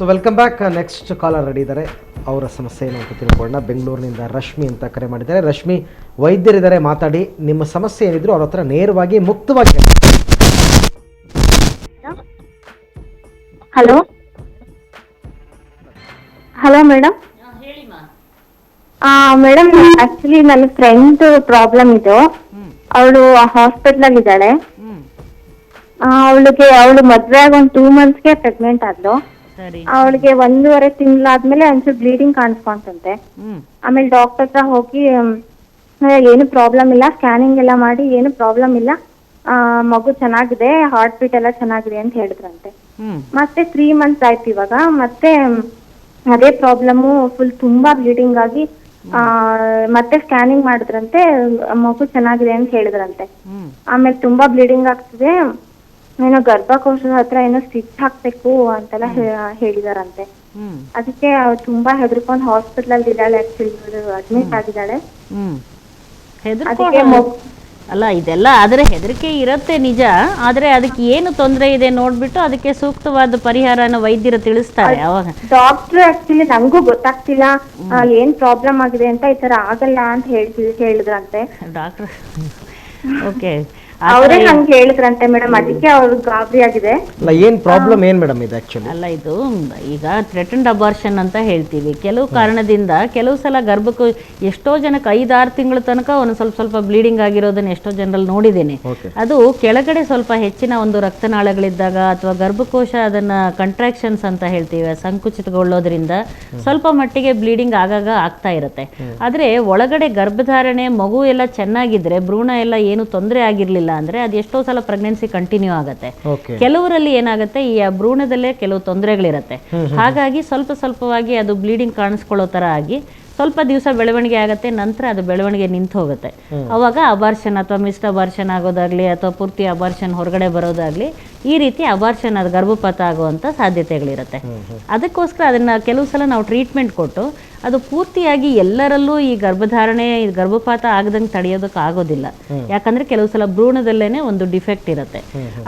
So welcome back. Next caller ready ಇದ್ದಾರೆ. ಅವರ ಸಮಸ್ಯೆ ಏನು ಅಂತ ತಿಳ್ಕೊಳ್ಳೋಣ. ಬೆಂಗಳೂರಿನಿಂದ ರಶ್ಮಿ ಅಂತ ಕರೆ ಮಾಡಿದ್ದಾರೆ. ರಶ್ಮಿ, ವೈದ್ಯರಿದ್ದಾರೆ, ಮಾತಾಡಿ. ನಿಮ್ಮ ಸಮಸ್ಯೆ ಏನಿದ್ರು ಅವ್ರ ಹತ್ರ ನೇರವಾಗಿ ಮುಕ್ತವಾಗಿ. Hello hello madam. Madam, actually ನನ್ನ ಫ್ರೆಂಡ್ ಪ್ರಾಬ್ಲಮ್ ಇದು. ಅವಳು ಹಾಸ್ಪಿಟ್ಲಲ್ಲಿ ಇದ್ದಾಳೆ. ಅವಳು ಮದ್ವೆ ಆಗಿ ಒಂದು 2 monthsಗೆ ಪ್ರೆಗ್ನೆಂಟ್ ಆದ್ಲು. ಅವಳಿಗೆ 1.5 ತಿಂಗಳಾದ್ಮೇಲೆ ಒಂಚೂರು ಬ್ಲೀಡಿಂಗ್ ಕಾಣಿಸ್ಕೊಂತಂತೆ. ಆಮೇಲೆ ಡಾಕ್ಟರ್ ಹತ್ರ ಹೋಗಿ ಏನು ಪ್ರಾಬ್ಲಮ್ ಇಲ್ಲ, ಸ್ಕ್ಯಾನಿಂಗ್ ಎಲ್ಲ ಮಾಡಿ ಏನು ಪ್ರಾಬ್ಲಮ್ ಇಲ್ಲ, ಮಗು ಚೆನ್ನಾಗಿದೆ, ಹಾರ್ಟ್ ಬೀಟ್ ಎಲ್ಲ ಚೆನ್ನಾಗಿದೆ ಅಂತ ಹೇಳಿದ್ರಂತೆ. ಮತ್ತೆ 3 months ಆಯ್ತು ಇವಾಗ. ಮತ್ತೆ ಅದೇ ಪ್ರಾಬ್ಲಮ್ಮು, ಫುಲ್ ತುಂಬಾ ಬ್ಲೀಡಿಂಗ್ ಆಗಿ ಮತ್ತೆ ಸ್ಕ್ಯಾನಿಂಗ್ ಮಾಡಿದ್ರಂತೆ, ಮಗು ಚೆನ್ನಾಗಿದೆ ಅಂತ ಹೇಳಿದ್ರಂತೆ. ಆಮೇಲೆ ತುಂಬಾ ಬ್ಲೀಡಿಂಗ್ ಆಗ್ತಿದೆ, ಏನೋ ಗರ್ಭಕೋಶದ ಹತ್ರ ಏನೋ ಸ್ಟಿಚ್ ಹಾಕ್ಬೇಕು ಅಂತೆಲ್ಲ ಹೇಳಿದಾರಂತೆ. ಅದಕ್ಕೆ ತುಂಬಾ ಹೆದರ್ಕೊಂಡು ಹಾಸ್ಪಿಟಲ್ ಅಲ್ಲಿ ಇದ್ದಾಳೆ. ಆಕ್ಚುಲಿ ಅಡ್ಮಿಟ್ ಆಗಿದ್ದಾಳೆ. ಅಲ್ಲ, ಇದೆಲ್ಲ ಆದರೆ ಹೆದರಿಕೆ ಇರುತ್ತೆ ನಿಜ. ಆದ್ರೆ ಅದಕ್ಕೆ ಏನು ತೊಂದರೆ ಇದೆ ನೋಡ್ಬಿಟ್ಟು ಅದಕ್ಕೆ ಸೂಕ್ತವಾದ ಪರಿಹಾರನ ವೈದ್ಯರು ತಿಳಿಸ್ತಾರೆ. ಅವಾಗ ಡಾಕ್ಟರ್ ಆಕ್ಚುಲಿ ನಂಗೂ ಗೊತ್ತಾಗ್ತಿಲ್ಲ ಏನ್ ಪ್ರಾಬ್ಲಮ್ ಆಗಿದೆ ಅಂತ, ಈ ತರ ಆಗಲ್ಲ ಅಂತ ಹೇಳಿದ್ರಂತೆ ಡಾಕ್ಟರ್. ಓಕೆ, ಅವರೇ ನಂಗೆ ಹೇಳಿದ್ರಂತೆ ಮೇಡಮ್. ಅದಕ್ಕೆ ಅವ್ರು ಗಾಬರಿ ಆಗಿದೆ. ಏನ್ ಪ್ರಾಬ್ಲಮ್ ಏನ್ ಮೇಡಮ್ ಇದು ಆಕ್ಚುಲಿ? ಅಲ್ಲ, ಇದು ಈಗ ಥ್ರೆಟನ್ಡ್ ಅಬಾರ್ಷನ್ ಅಂತ ಹೇಳ್ತೀವಿ. ಕೆಲವು ಕಾರಣದಿಂದ ಕೆಲವು ಸಲ ಗರ್ಭಕ್ಕೂ ಎಷ್ಟೋ ಜನಕ್ಕೆ 5-6 ತಿಂಗಳ ತನಕ ಒಂದು ಸ್ವಲ್ಪ ಬ್ಲೀಡಿಂಗ್ ಆಗಿರೋದನ್ನ ಎಷ್ಟೋ ಜನರಲ್ಲಿ ನೋಡಿದ್ದೇನೆ. ಅದು ಕೆಳಗಡೆ ಸ್ವಲ್ಪ ಹೆಚ್ಚಿನ ಒಂದು ರಕ್ತನಾಳಗಳಿದ್ದಾಗ ಅಥವಾ ಗರ್ಭಕೋಶ ಅದನ್ನ ಕಂಟ್ರಾಕ್ಷನ್ಸ್ ಅಂತ ಹೇಳ್ತೀವಿ, ಸಂಕುಚಿತಗೊಳ್ಳೋದ್ರಿಂದ ಸ್ವಲ್ಪ ಮಟ್ಟಿಗೆ ಬ್ಲೀಡಿಂಗ್ ಆಗಾಗ ಆಗ್ತಾ ಇರುತ್ತೆ. ಆದ್ರೆ ಒಳಗಡೆ ಗರ್ಭಧಾರಣೆ ಮಗು ಎಲ್ಲ ಚೆನ್ನಾಗಿದ್ರೆ, ಭ್ರೂಣ ಎಲ್ಲ ಏನು ತೊಂದರೆ ಆಗಿರ್ಲಿಲ್ಲ ಅಂದ್ರೆ ಅದು ಎಷ್ಟೋ ಸಲ ಪ್ರೆಗ್ನೆನ್ಸಿ ಕಂಟಿನ್ಯೂ ಆಗುತ್ತೆ. ಕೆಲವರಲ್ಲಿ ಏನಾಗುತ್ತೆ, ಈ ಭ್ರೂಣದಲ್ಲೇ ಕೆಲವು ತೊಂದರೆಗಳಿರುತ್ತೆ. ಹಾಗಾಗಿ ಸ್ವಲ್ಪವಾಗಿ ಅದು ಬ್ಲೀಡಿಂಗ್ ಕಾಣಿಸ್ಕೊಳ್ಳೋ ತರ ಆಗಿ ಸ್ವಲ್ಪ ದಿವಸ ಬೆಳವಣಿಗೆ ಆಗುತ್ತೆ, ನಂತರ ಅದು ಬೆಳವಣಿಗೆ ನಿಂತು ಹೋಗುತ್ತೆ. ಅವಾಗ ಅಬಾರ್ಷನ್ ಅಥವಾ ಮಿಸ್ಡ್ ಅಬಾರ್ಷನ್ ಆಗೋದಾಗ್ಲಿ ಅಥವಾ ಪೂರ್ತಿ ಅಬಾರ್ಷನ್ ಹೊರಗಡೆ ಬರೋದಾಗ್ಲಿ, ಈ ರೀತಿ ಅಬಾರ್ಷನ್ ಅದು ಗರ್ಭಪಾತ ಆಗುವಂತ ಸಾಧ್ಯತೆಗಳಿರುತ್ತೆ. ಅದಕ್ಕೋಸ್ಕರ ಅದನ್ನ ಕೆಲವು ಸಲ ನಾವು ಟ್ರೀಟ್ಮೆಂಟ್ ಕೊಟ್ಟು ಅದು ಪೂರ್ತಿಯಾಗಿ ಎಲ್ಲರಲ್ಲೂ ಈ ಗರ್ಭಧಾರಣೆ ಗರ್ಭಪಾತ ಆಗದಂಗೆ ತಡೆಯೋದಕ್ಕೆ ಆಗೋದಿಲ್ಲ. ಯಾಕಂದ್ರೆ ಕೆಲವು ಸಲ ಭ್ರೂಣದಲ್ಲೇನೆ ಒಂದು ಡಿಫೆಕ್ಟ್ ಇರುತ್ತೆ.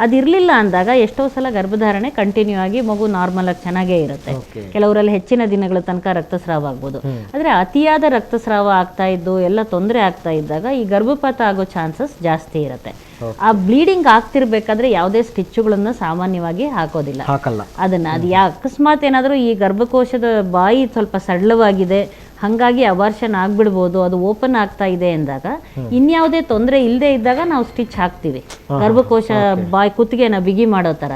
ಅದಿರ್ಲಿಲ್ಲ ಅಂದಾಗ ಎಷ್ಟೋ ಸಲ ಗರ್ಭಧಾರಣೆ ಕಂಟಿನ್ಯೂ ಆಗಿ ಮಗು ನಾರ್ಮಲ್ ಆಗಿ ಚೆನ್ನಾಗೇ ಇರುತ್ತೆ. ಕೆಲವರಲ್ಲಿ ಹೆಚ್ಚಿನ ದಿನಗಳ ತನಕ ರಕ್ತಸ್ರಾವ ಆಗ್ಬೋದು. ಆದ್ರೆ ಅತಿಯಾದ ರಕ್ತಸ್ರಾವ ಆಗ್ತಾ ಇದ್ದು ಎಲ್ಲ ತೊಂದರೆ ಆಗ್ತಾ ಇದ್ದಾಗ ಈ ಗರ್ಭಪಾತ ಆಗೋ ಚಾನ್ಸಸ್ ಜಾಸ್ತಿ ಇರುತ್ತೆ. ಆ ಬ್ಲೀಡಿಂಗ್ ಆಗ್ತಿರ್ಬೇಕಾದ್ರೆ ಯಾವುದೇ ಸ್ಟಿಚ್ಚುಗಳನ್ನ ಸಾಮಾನ್ಯವಾಗಿ ಹಾಕೋದಿಲ್ಲ. ಅದನ್ನ ಅದು ಅಕಸ್ಮಾತ್ ಏನಾದರೂ ಈ ಗರ್ಭಕೋಶದ ಬಾಯಿ ಸ್ವಲ್ಪ ಸರಳವಾಗಿದೆ, ಹಂಗಾಗಿ ಅಬಾರ್ಷನ್ ಆಗ್ಬಿಡ್ಬೋದು, ಅದು ಓಪನ್ ಆಗ್ತಾ ಇದೆ ಎಂದಾಗ ಇನ್ಯಾವುದೇ ತೊಂದರೆ ಇಲ್ಲದೆ ಇದ್ದಾಗ ನಾವು ಸ್ಟಿಚ್ ಹಾಕ್ತಿವಿ. ಗರ್ಭಕೋಶ ಬಾಯಿ ಕುತ್ತಿಗೆನ ಬಿಗಿ ಮಾಡೋ ತರ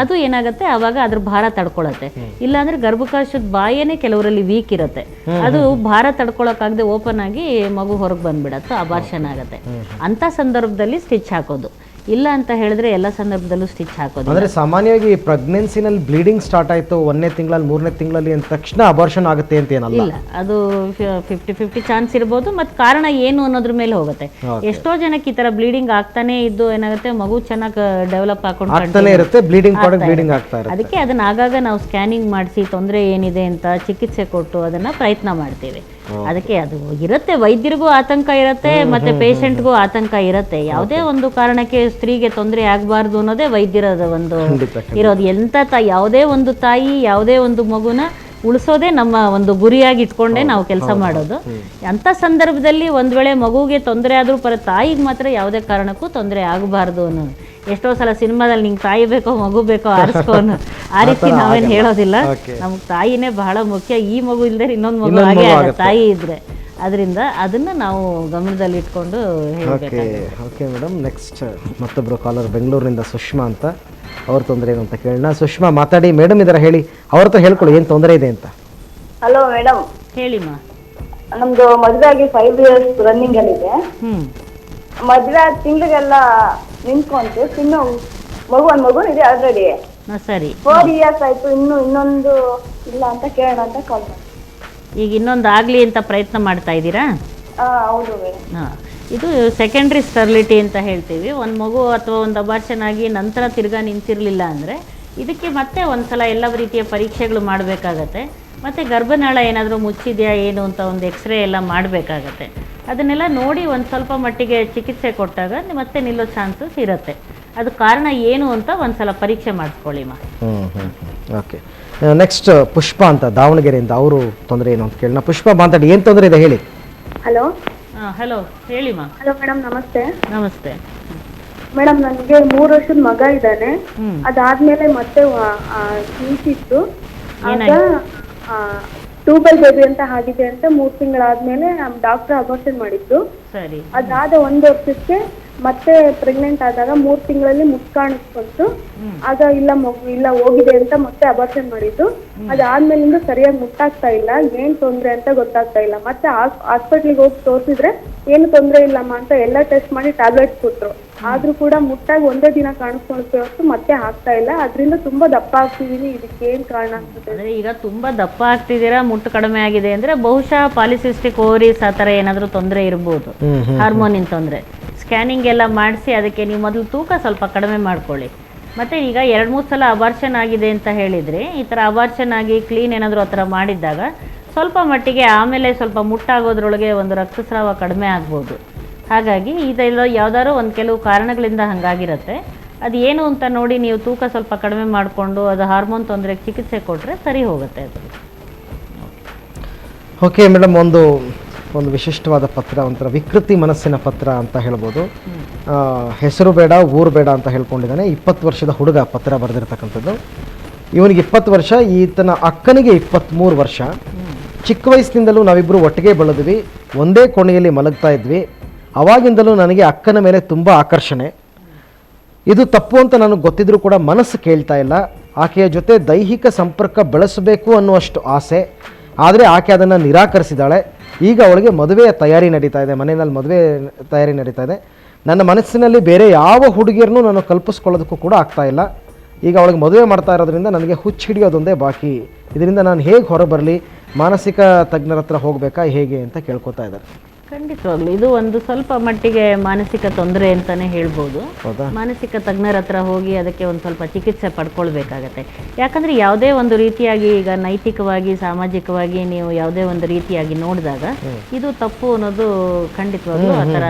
ಅದು ಏನಾಗುತ್ತೆ, ಅವಾಗ ಅದ್ರ ಭಾರ ತಡ್ಕೊಳತ್ತೆ. ಇಲ್ಲಾಂದ್ರೆ ಗರ್ಭಕೋಶದ ಬಾಯೇನೆ ಕೆಲವರಲ್ಲಿ ವೀಕ್ ಇರುತ್ತೆ, ಅದು ಭಾರ ತಡ್ಕೊಳಕ್ಕಾಗದೆ ಓಪನ್ ಆಗಿ ಮಗು ಹೊರಗೆ ಬಂದ್ಬಿಡತ್ತೆ, ಅಬಾರ್ಷನ್ ಆಗತ್ತೆ. ಅಂತ ಸಂದರ್ಭದಲ್ಲಿ ಸ್ಟಿಚ್ ಹಾಕೋದು. ಇಲ್ಲ ಅಂತ ಹೇಳಿದ್ರೆ ಎಲ್ಲ ಸಂದರ್ಭದಲ್ಲೂ ಸ್ಟಿಚ್ ಹಾಕೋದು. ಅಂದ್ರೆ ಸಾಮಾನ್ಯವಾಗಿ ಪ್ರೆಗ್ನೆನ್ಸಿನಲ್ಲಿ ಬ್ಲೀಡಿಂಗ್ ಸ್ಟಾರ್ಟ್ ಆಯ್ತು 1ನೇ ತಿಂಗಳಲ್ಲಿ 3ನೇ ತಿಂಗಳಲ್ಲಿ ಅಂದ ತಕ್ಷಣ ಅಬಾರ್ಷನ್ ಆಗುತ್ತೆ ಅಂತ ಏನಲ್ಲ. ಇಲ್ಲ, ಅದು 50-50 ಚಾನ್ಸ್ ಇರ್ಬೋದು. ಮತ್ತೆ ಕಾರಣ ಏನು ಅನ್ನೋದ್ರ ಮೇಲೆ ಹೋಗುತ್ತೆ. ಎಷ್ಟೋ ಜನಕ್ಕೆ ಈ ತರ ಬ್ಲೀಡಿಂಗ್ ಆಗ್ತಾನೆ ಇದ್ದು ಏನಾಗುತ್ತೆ, ಮಗು ಚೆನ್ನಾಗಿ ಡೆವಲಪ್ ಆಗ್ತಾನೆ ಇರುತ್ತೆ, ಬ್ಲೀಡಿಂಗ್ ಆಗ್ತಾ ಇರುತ್ತೆ. ಅದಕ್ಕೆ ಅದನ್ನ ಆಗಾಗ ನಾವು ಸ್ಕ್ಯಾನಿಂಗ್ ಮಾಡಿಸಿ ತೊಂದರೆ ಏನಿದೆ ಅಂತ ಚಿಕಿತ್ಸೆ ಕೊಟ್ಟು ಅದನ್ನ ಪ್ರಯತ್ನ ಮಾಡ್ತೀವಿ. ಅದಕ್ಕೆ ಅದು ಇರುತ್ತೆ, ವೈದ್ಯರಿಗೂ ಆತಂಕ ಇರುತ್ತೆ, ಮತ್ತೆ ಪೇಷಂಟ್ಗೂ ಆತಂಕ ಇರುತ್ತೆ. ಯಾವುದೇ ಒಂದು ಕಾರಣಕ್ಕೆ ಸ್ತ್ರೀಗೆ ತೊಂದರೆ ಆಗಬಾರ್ದು ಅನ್ನೋದೇ ವೈದ್ಯರದ ಒಂದು ಇರೋದು. ಯಾವುದೇ ಒಂದು ತಾಯಿ ಯಾವುದೇ ಒಂದು ಮಗುನ ಉಳಿಸೋದೇ ನಮ್ಮ ಒಂದು ಗುರಿಯಾಗಿ ಇಟ್ಕೊಂಡೇ ನಾವು ಕೆಲಸ ಮಾಡೋದು. ಅಂತ ಸಂದರ್ಭದಲ್ಲಿ ಒಂದ್ ವೇಳೆ ಮಗುಗೆ ತೊಂದರೆ ಆದ್ರೂ ತಾಯಿಗೆ ಮಾತ್ರ ಯಾವುದೇ ಕಾರಣಕ್ಕೂ ತೊಂದರೆ ಆಗಬಾರ್ದು ಅನ್ನೋದು. ಎಷ್ಟೋ ಸಲ ಸಿನಿಮಾದಲ್ಲಿ ನಿಂಗೆ ತಾಯಿ ಬೇಕೋ ಮಗು ಬೇಕೋ ಆರಿಸ್ಕೊಂಡು ಆ ರೀತಿ ನಾವೇನು ಹೇಳೋದಿಲ್ಲ. ನಮ್ಗೆ ತಾಯಿನೇ ಬಹಳ ಮುಖ್ಯ. ಈ ಮಗು ಇಲ್ಲದೆ ಇನ್ನೊಂದು ಮಗು ಹಾಗೆ ತಾಯಿ ಇದ್ರೆ, ಅದರಿಂದ ಅದನ್ನ ನಾವು ಗಮನದಲ್ಲಿ ಇಟ್ಕೊಂಡು ಹೇಳಬೇಕಾಗುತ್ತೆ. ಓಕೆ ಮೇಡಮ್, ನೆಕ್ಸ್ಟ್ ಮತ್ತೊಬ್ರು ಕಾಲರ್ ಬೆಂಗಳೂರಿನಿಂದ ಸುಷ್ಮಾ ಅಂತ, ಅವ್ರ ತೊಂದರೆ ಏನು ಅಂತ ಕೇಳೋಣ. ಸುಷ್ಮಾ, ಮಾತಾಡಿ. ಮೇಡಮ್ ಇದರ ಹೇಳಿ, ಅವ್ರ ಹತ್ರ ಹೇಳ್ಕೊಳ್ಳಿ ಏನು ತೊಂದರೆ ಇದೆ ಅಂತ. Hello madam. ಹೇಳಿಮ್ಮ. ನಮ್ದು ಮದುವೆ ಆಗಿ 5 years ರನ್ನಿಂಗ್ ಅಲ್ಲಿ ಇದೆ. ಮದುವೆ ತಿಂಗಳಿಗೆಲ್ಲ ನಿಂತ್ಕೊಂತು, ಇನ್ನು ಮಗು ಇದೆ ಆಲ್ರೆಡಿ. ಸರಿ, 4 years ಆಯ್ತು, ಇನ್ನೊಂದು ಇಲ್ಲ ಅಂತ ಕೇಳೋಣ ಅಂತ ಕಾಲ್ ಮಾಡಿ. ಈಗ ಇನ್ನೊಂದು ಆಗ್ಲಿ ಅಂತ ಪ್ರಯತ್ನ ಮಾಡ್ತಾ ಇದ್ದೀರಾ? ಹೌದು ಮೇಡಮ್. ಇದು ಸೆಕೆಂಡ್ರಿ ಸ್ಟೆರಿಲಿಟಿ ಅಂತ ಹೇಳ್ತೀವಿ. ಒಂದು ಮಗು ಅಥವಾ ಒಂದು ಅಬಾರ್ಷನ್ ಆಗಿ ನಂತರ ತಿರ್ಗಾ ನಿಂತಿರಲಿಲ್ಲ ಅಂದರೆ ಇದಕ್ಕೆ ಮತ್ತೆ ಒಂದ್ಸಲ ಎಲ್ಲ ರೀತಿಯ ಪರೀಕ್ಷೆಗಳು ಮಾಡಬೇಕಾಗತ್ತೆ. ಮತ್ತು ಗರ್ಭನಾಳ ಏನಾದರೂ ಮುಚ್ಚಿದೆಯಾ ಏನು ಅಂತ ಒಂದು ಎಕ್ಸ್ರೇ ಎಲ್ಲ ಮಾಡಬೇಕಾಗತ್ತೆ. ಅದನ್ನೆಲ್ಲ ನೋಡಿ ಒಂದು ಸ್ವಲ್ಪ ಮಟ್ಟಿಗೆ ಚಿಕಿತ್ಸೆ ಕೊಟ್ಟಾಗ ಮತ್ತೆ ನಿಲ್ಲೋ ಚಾನ್ಸಸ್ ಇರುತ್ತೆ. ಅದು ಕಾರಣ ಏನು ಅಂತ ಒಂದ್ಸಲ ಪರೀಕ್ಷೆ ಮಾಡಿಸ್ಕೊಳ್ಳಿಮ್ಮ. ಓಕೆ. ನೆಕ್ಸ್ಟ್ ಪುಷ್ಪ ಅಂತ ದಾವಣಗೆರೆಯಿಂದ, ಅವರು ತೊಂದರೆ ಏನು ಅಂತ ಕೇಳೋಣ. ಪುಷ್ಪ ಮಾತಾಡಿ, ಏನು ತೊಂದರೆ ಇದೆ ಹೇಳಿ. ಹಲೋ ಹಲೋ ಹೇಳಿ ಮಾ. ಹಲೋ ಮೇಡಮ್, ನಮಸ್ತೆ. ನಮಸ್ತೆ. ಮೇಡಮ್, ನನಗೆ 3 ವರ್ಷದ ಮಗ ಇದ್ದಾನೆ. ಅದಾದ್ಮೇಲೆ ಮತ್ತೆ ನಿಂತಿತ್ತು. ಆಗ ಟ್ಯೂಬಲ್ ಬೇಬಿ ಅಂತ ಆಗಿದೆ ಅಂತ 3 ತಿಂಗಳಾದ್ಮೇಲೆ ಡಾಕ್ಟರ್ ಅಬಾರ್ಷನ್ ಮಾಡಿದ್ದು. ಸರಿ. ಅದಾದ 1 ವರ್ಷಕ್ಕೆ ಮತ್ತೆ ಪ್ರೆಗ್ನೆಂಟ್ ಆದಾಗ 3 ತಿಂಗಳಲ್ಲಿ ಮುಟ್ಟು ಕಾಣಿಸ್ಕೊಂತು. ಆಗ ಇಲ್ಲ ಮಗು ಇಲ್ಲ ಹೋಗಿದೆ ಅಂತ ಮತ್ತೆ ಅಬಾರ್ಷನ್ ಮಾಡಿದ್ದು. ಅದಾದ್ಮೇಲಿಂದ ಸರಿಯಾಗಿ ಮುಟ್ಟಾಗ್ತಾ ಇಲ್ಲ, ಏನ್ ತೊಂದ್ರೆ ಅಂತ ಗೊತ್ತಾಗ್ತಾ ಇಲ್ಲ. ಮತ್ತೆ ಹಾಸ್ಪಿಟ್ಲಿಗೆ ಹೋಗಿ ತೋರಿಸಿದ್ರೆ ಏನು ತೊಂದ್ರೆ ಇಲ್ಲಮ್ಮ ಅಂತ ಎಲ್ಲ ಟೆಸ್ಟ್ ಮಾಡಿ ಟ್ಯಾಬ್ಲೆಟ್ಸ್ ಕೊಟ್ರು. ಆದ್ರೂ ಕೂಡ ಮುಟ್ಟಾಗಿ ಒಂದೇ ದಿನ ಕಾಣಿಸ್ಕೊಳ್ತೇ ಹೊರತು ಮತ್ತೆ ಆಗ್ತಾ ಇಲ್ಲ. ಅದರಿಂದ ತುಂಬಾ ದಪ್ಪ ಆಗ್ತಿದೀನಿ. ಇದಕ್ಕೆ ಏನ್ ಕಾರಣ ಅನ್ಸುತ್ತೆ? ಅಂದ್ರೆ ಈಗ ತುಂಬಾ ದಪ್ಪ ಆಗ್ತಿದ್ದೀರಾ, ಮುಟ್ಟು ಕಡಿಮೆ ಆಗಿದೆ ಅಂದ್ರೆ ಬಹುಶಃ ಪಾಲಿಸಿಸ್ಟಿಕ್ ಓವರೀಸ್ ಆ ಥರ ಏನಾದರೂ ತೊಂದರೆ ಇರ್ಬೋದು, ಹಾರ್ಮೋನಿನ್ ತೊಂದರೆ. ಸ್ಕ್ಯಾನಿಂಗ್ ಎಲ್ಲ ಮಾಡಿಸಿ ಅದಕ್ಕೆ ನೀವು ಮೊದಲು ತೂಕ ಸ್ವಲ್ಪ ಕಡಿಮೆ ಮಾಡ್ಕೊಳ್ಳಿ. ಮತ್ತು ಈಗ 2-3 ಸಲ ಅಬಾರ್ಷನ್ ಆಗಿದೆ ಅಂತ ಹೇಳಿದರೆ, ಈ ಥರ ಅಬಾರ್ಷನ್ ಆಗಿ ಕ್ಲೀನ್ ಏನಾದರೂ ಆ ಥರ ಮಾಡಿದ್ದಾಗ ಸ್ವಲ್ಪ ಮಟ್ಟಿಗೆ ಆಮೇಲೆ ಸ್ವಲ್ಪ ಮುಟ್ಟಾಗೋದ್ರೊಳಗೆ ಒಂದು ರಕ್ತಸ್ರಾವ ಕಡಿಮೆ ಆಗ್ಬೋದು. ಹಾಗಾಗಿ ಇದೆಲ್ಲ ಯಾವುದಾದ್ರು ಒಂದು ಕೆಲವು ಕಾರಣಗಳಿಂದ ಹಾಗಾಗಿರುತ್ತೆ. ಅದು ಏನು ಅಂತ ನೋಡಿ ನೀವು ತೂಕ ಸ್ವಲ್ಪ ಕಡಿಮೆ ಮಾಡಿಕೊಂಡು ಅದು ಹಾರ್ಮೋನ್ ತೊಂದರೆಗೆ ಚಿಕಿತ್ಸೆ ಕೊಟ್ಟರೆ ಸರಿ ಹೋಗುತ್ತೆ ಅದು. ಓಕೆ ಮೇಡಮ್, ಒಂದು ವಿಶಿಷ್ಟವಾದ ಪತ್ರ, ಒಂಥರ ವಿಕೃತಿ ಮನಸ್ಸಿನ ಪತ್ರ ಅಂತ ಹೇಳ್ಬೋದು. ಹೆಸರು ಬೇಡ ಊರು ಬೇಡ ಅಂತ ಹೇಳ್ಕೊಂಡಿದ್ದಾನೆ. 20 ವರ್ಷದ ಹುಡುಗ ಪತ್ರ ಬರೆದಿರ್ತಕ್ಕಂಥದ್ದು. ಇವನಿಗೆ 20 ವರ್ಷ, ಈತನ ಅಕ್ಕನಿಗೆ 23 ವರ್ಷ. ಚಿಕ್ಕ ವಯಸ್ಸಿನಿಂದಲೂ ನಾವಿಬ್ಬರು ಒಟ್ಟಿಗೆ ಬೆಳೆದ್ವಿ, ಒಂದೇ ಕೋಣೆಯಲ್ಲಿ ಮಲಗ್ತಾ ಇದ್ವಿ. ಅವಾಗಿಂದಲೂ ನನಗೆ ಅಕ್ಕನ ಮೇಲೆ ತುಂಬ ಆಕರ್ಷಣೆ. ಇದು ತಪ್ಪು ಅಂತ ನನಗೆ ಗೊತ್ತಿದ್ರೂ ಕೂಡ ಮನಸ್ಸು ಕೇಳ್ತಾ ಇಲ್ಲ. ಆಕೆಯ ಜೊತೆ ದೈಹಿಕ ಸಂಪರ್ಕ ಬೆಳೆಸಬೇಕು ಅನ್ನುವಷ್ಟು ಆಸೆ, ಆದರೆ ಆಕೆ ಅದನ್ನು ನಿರಾಕರಿಸಿದ್ದಾಳೆ. ಈಗ ಅವಳಿಗೆ ಮದುವೆಯ ತಯಾರಿ ನಡೀತಾ ಇದೆ, ಮನೆಯಲ್ಲಿ ಮದುವೆ ತಯಾರಿ ನಡೀತಾ ಇದೆ. ನನ್ನ ಮನಸ್ಸಿನಲ್ಲಿ ಬೇರೆ ಯಾವ ಹುಡುಗಿಯರನ್ನು ನಾನು ಕಲ್ಪಿಸ್ಕೊಳ್ಳೋದಕ್ಕೂ ಕೂಡ ಆಗ್ತಾ ಇಲ್ಲ. ಈಗ ಅವಳಿಗೆ ಮದುವೆ ಮಾಡ್ತಾ ಇರೋದ್ರಿಂದ ನನಗೆ ಹುಚ್ಚು ಹಿಡಿಯೋದೊಂದೇ ಬಾಕಿ. ಇದರಿಂದ ನಾನು ಹೇಗೆ ಹೊರಬರಲಿ, ಮಾನಸಿಕ ತಜ್ಞರ ಹತ್ರ ಹೋಗಬೇಕಾ ಹೇಗೆ ಅಂತ ಕೇಳ್ಕೊತಾ ಇದ್ದಾರೆ. ಖಂಡಿತವಾಗ್ಲು ಇದು ಒಂದು ಸ್ವಲ್ಪ ಮಟ್ಟಿಗೆ ಮಾನಸಿಕ ತೊಂದರೆ ಅಂತಾನೆ ಹೇಳ್ಬೋದು. ಮಾನಸಿಕ ತಜ್ಞರ ಹತ್ರ ಹೋಗಿ ಅದಕ್ಕೆ ಒಂದು ಸ್ವಲ್ಪ ಚಿಕಿತ್ಸೆ ಪಡ್ಕೊಳ್ಬೇಕಾಗತ್ತೆ. ಯಾಕಂದ್ರೆ ಯಾವುದೇ ಒಂದು ರೀತಿಯಾಗಿ ಈಗ ನೈತಿಕವಾಗಿ ಸಾಮಾಜಿಕವಾಗಿ ನೀವು ಯಾವುದೇ ಒಂದು ರೀತಿಯಾಗಿ ನೋಡಿದಾಗ ಇದು ತಪ್ಪು ಅನ್ನೋದು ಖಂಡಿತವಾಗ್ಲೂ ಆ ಥರ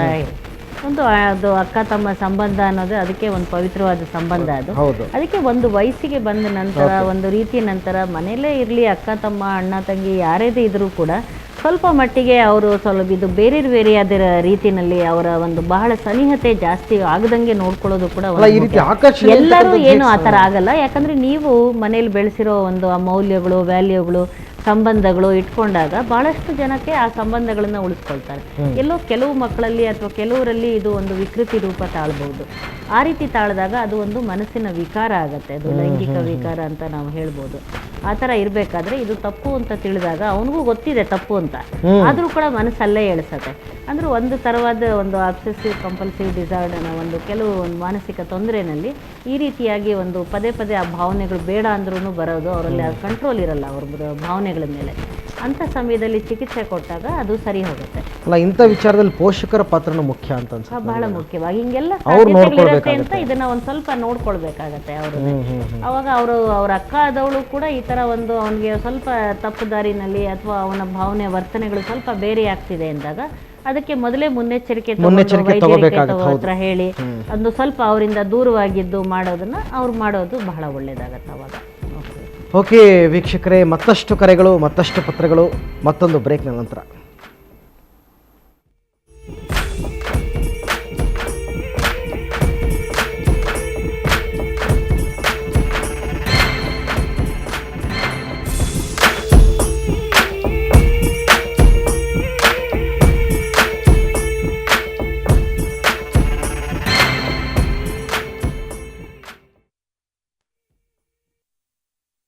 ಒಂದು ಅದು ಅಕ್ಕ ತಮ್ಮ ಸಂಬಂಧ ಅನ್ನೋದು ಅದಕ್ಕೆ ಒಂದು ಪವಿತ್ರವಾದ ಸಂಬಂಧ. ಅದು ಅದಕ್ಕೆ ಒಂದು ವಯಸ್ಸಿಗೆ ಬಂದ ನಂತರ ಒಂದು ರೀತಿಯ ನಂತರ ಮನೆಯಲ್ಲೇ ಇರಲಿ ಅಕ್ಕ ತಮ್ಮ ಅಣ್ಣ ತಂಗಿ ಯಾರೇದೇ ಇದ್ರೂ ಕೂಡ ಸ್ವಲ್ಪ ಮಟ್ಟಿಗೆ ಅವರು ಸ್ವಲ್ಪ ಇದು ಬೇರೆಯಾದ ರೀತಿಯಲ್ಲಿ ಅವರ ಒಂದು ಬಹಳ ಸನಿಹತೆ ಜಾಸ್ತಿ ಆಗದಂಗೆ ನೋಡ್ಕೊಳ್ಳೋದು ಕೂಡ ಎಲ್ಲರೂ ಏನು ಆ ಥರ ಆಗಲ್ಲ. ಯಾಕಂದ್ರೆ ನೀವು ಮನೇಲಿ ಬೆಳೆಸಿರೋ ಒಂದು ಆ ಮೌಲ್ಯಗಳು ವ್ಯಾಲ್ಯೂಗಳು ಸಂಬಂಧಗಳು ಇಟ್ಕೊಂಡಾಗ ಬಹಳಷ್ಟು ಜನಕ್ಕೆ ಆ ಸಂಬಂಧಗಳನ್ನ ಉಳಿಸ್ಕೊಳ್ತಾರೆ. ಎಲ್ಲೋ ಕೆಲವು ಮಕ್ಕಳಲ್ಲಿ ಅಥವಾ ಕೆಲವರಲ್ಲಿ ಇದು ಒಂದು ವಿಕೃತಿ ರೂಪ ತಾಳ್ಬಹುದು. ಆ ರೀತಿ ತಾಳಿದಾಗ ಅದು ಒಂದು ಮನಸ್ಸಿನ ವಿಕಾರ ಆಗತ್ತೆ, ಅದು ಲೈಂಗಿಕ ವಿಕಾರ ಅಂತ ನಾವು ಹೇಳ್ಬೋದು. ಆ ಥರ ಇರಬೇಕಾದ್ರೆ ಇದು ತಪ್ಪು ಅಂತ ತಿಳಿದಾಗ ಅವನಿಗೂ ಗೊತ್ತಿದೆ ತಪ್ಪು ಅಂತ, ಆದರೂ ಕೂಡ ಮನಸ್ಸಲ್ಲೇ ಎಳಿಸತ್ತೆ. ಅಂದ್ರೆ ಒಂದು ಥರವಾದ ಒಂದು ಅಬ್ಸೆಸಿವ್ ಕಂಪಲ್ಸಿವ್ ಡಿಸಾರ್ಡರ್ ಒಂದು ಕೆಲವು ಒಂದು ಮಾನಸಿಕ ತೊಂದರೆನಲ್ಲಿ ಈ ರೀತಿಯಾಗಿ ಒಂದು ಪದೇ ಆ ಭಾವನೆಗಳು ಬೇಡ ಅಂದ್ರೂ ಬರೋದು, ಅವರಲ್ಲಿ ಆ ಕಂಟ್ರೋಲ್ ಇರಲ್ಲ ಅವ್ರ ಭಾವನೆಗಳ ಮೇಲೆ. ಅಂಥ ಸಮಯದಲ್ಲಿ ಚಿಕಿತ್ಸೆ ಕೊಟ್ಟಾಗ ಅದು ಸರಿ ಹೋಗುತ್ತೆ. ಅಲ್ಲ, ಇಂಥ ವಿಚಾರದಲ್ಲಿ ಪೋಷಕರ ಪಾತ್ರನೂ ಮುಖ್ಯ ಅಂತ ಅನ್ಸುತ್ತೆ. ಬಹಳ ಮುಖ್ಯವಾಗಿ ಹಿಂಗೆಲ್ಲ ಸಾಧ್ಯತೆಗಳಿರುತ್ತೆ ಅಂತ ಇದನ್ನ ಒಂದು ಸ್ವಲ್ಪ ನೋಡ್ಕೊಳ್ಬೇಕಾಗತ್ತೆ ಅವರು. ಅವಾಗ ಅವ್ರ ಅಕ್ಕ ಆದವಳು ಕೂಡ ಈ ತರ ಒಂದು ಅವನಿಗೆ ಸ್ವಲ್ಪ ತಪ್ಪು ದಾರಿನಲ್ಲಿ ಅಥವಾ ಅವನ ಭಾವನೆ ವರ್ತನೆಗಳು ಸ್ವಲ್ಪ ಬೇರೆ ಆಗ್ತಿದೆ ಅಂದಾಗ ಅದಕ್ಕೆ ಮೊದಲೇ ಮುನ್ನೆಚ್ಚರಿಕೆ ಹತ್ರ ಹೇಳಿ ಒಂದು ಸ್ವಲ್ಪ ಅವರಿಂದ ದೂರವಾಗಿದ್ದು ಮಾಡೋದನ್ನ ಅವ್ರು ಮಾಡೋದು ಬಹಳ ಒಳ್ಳೇದಾಗತ್ತೆ ಅವಾಗ. ಓಕೆ ವೀಕ್ಷಕರೇ, ಮತ್ತಷ್ಟು ಕರೆಗಳು ಮತ್ತಷ್ಟು ಪತ್ರಗಳು ಮತ್ತೊಂದು ಬ್ರೇಕ್ನ ನಂತರ.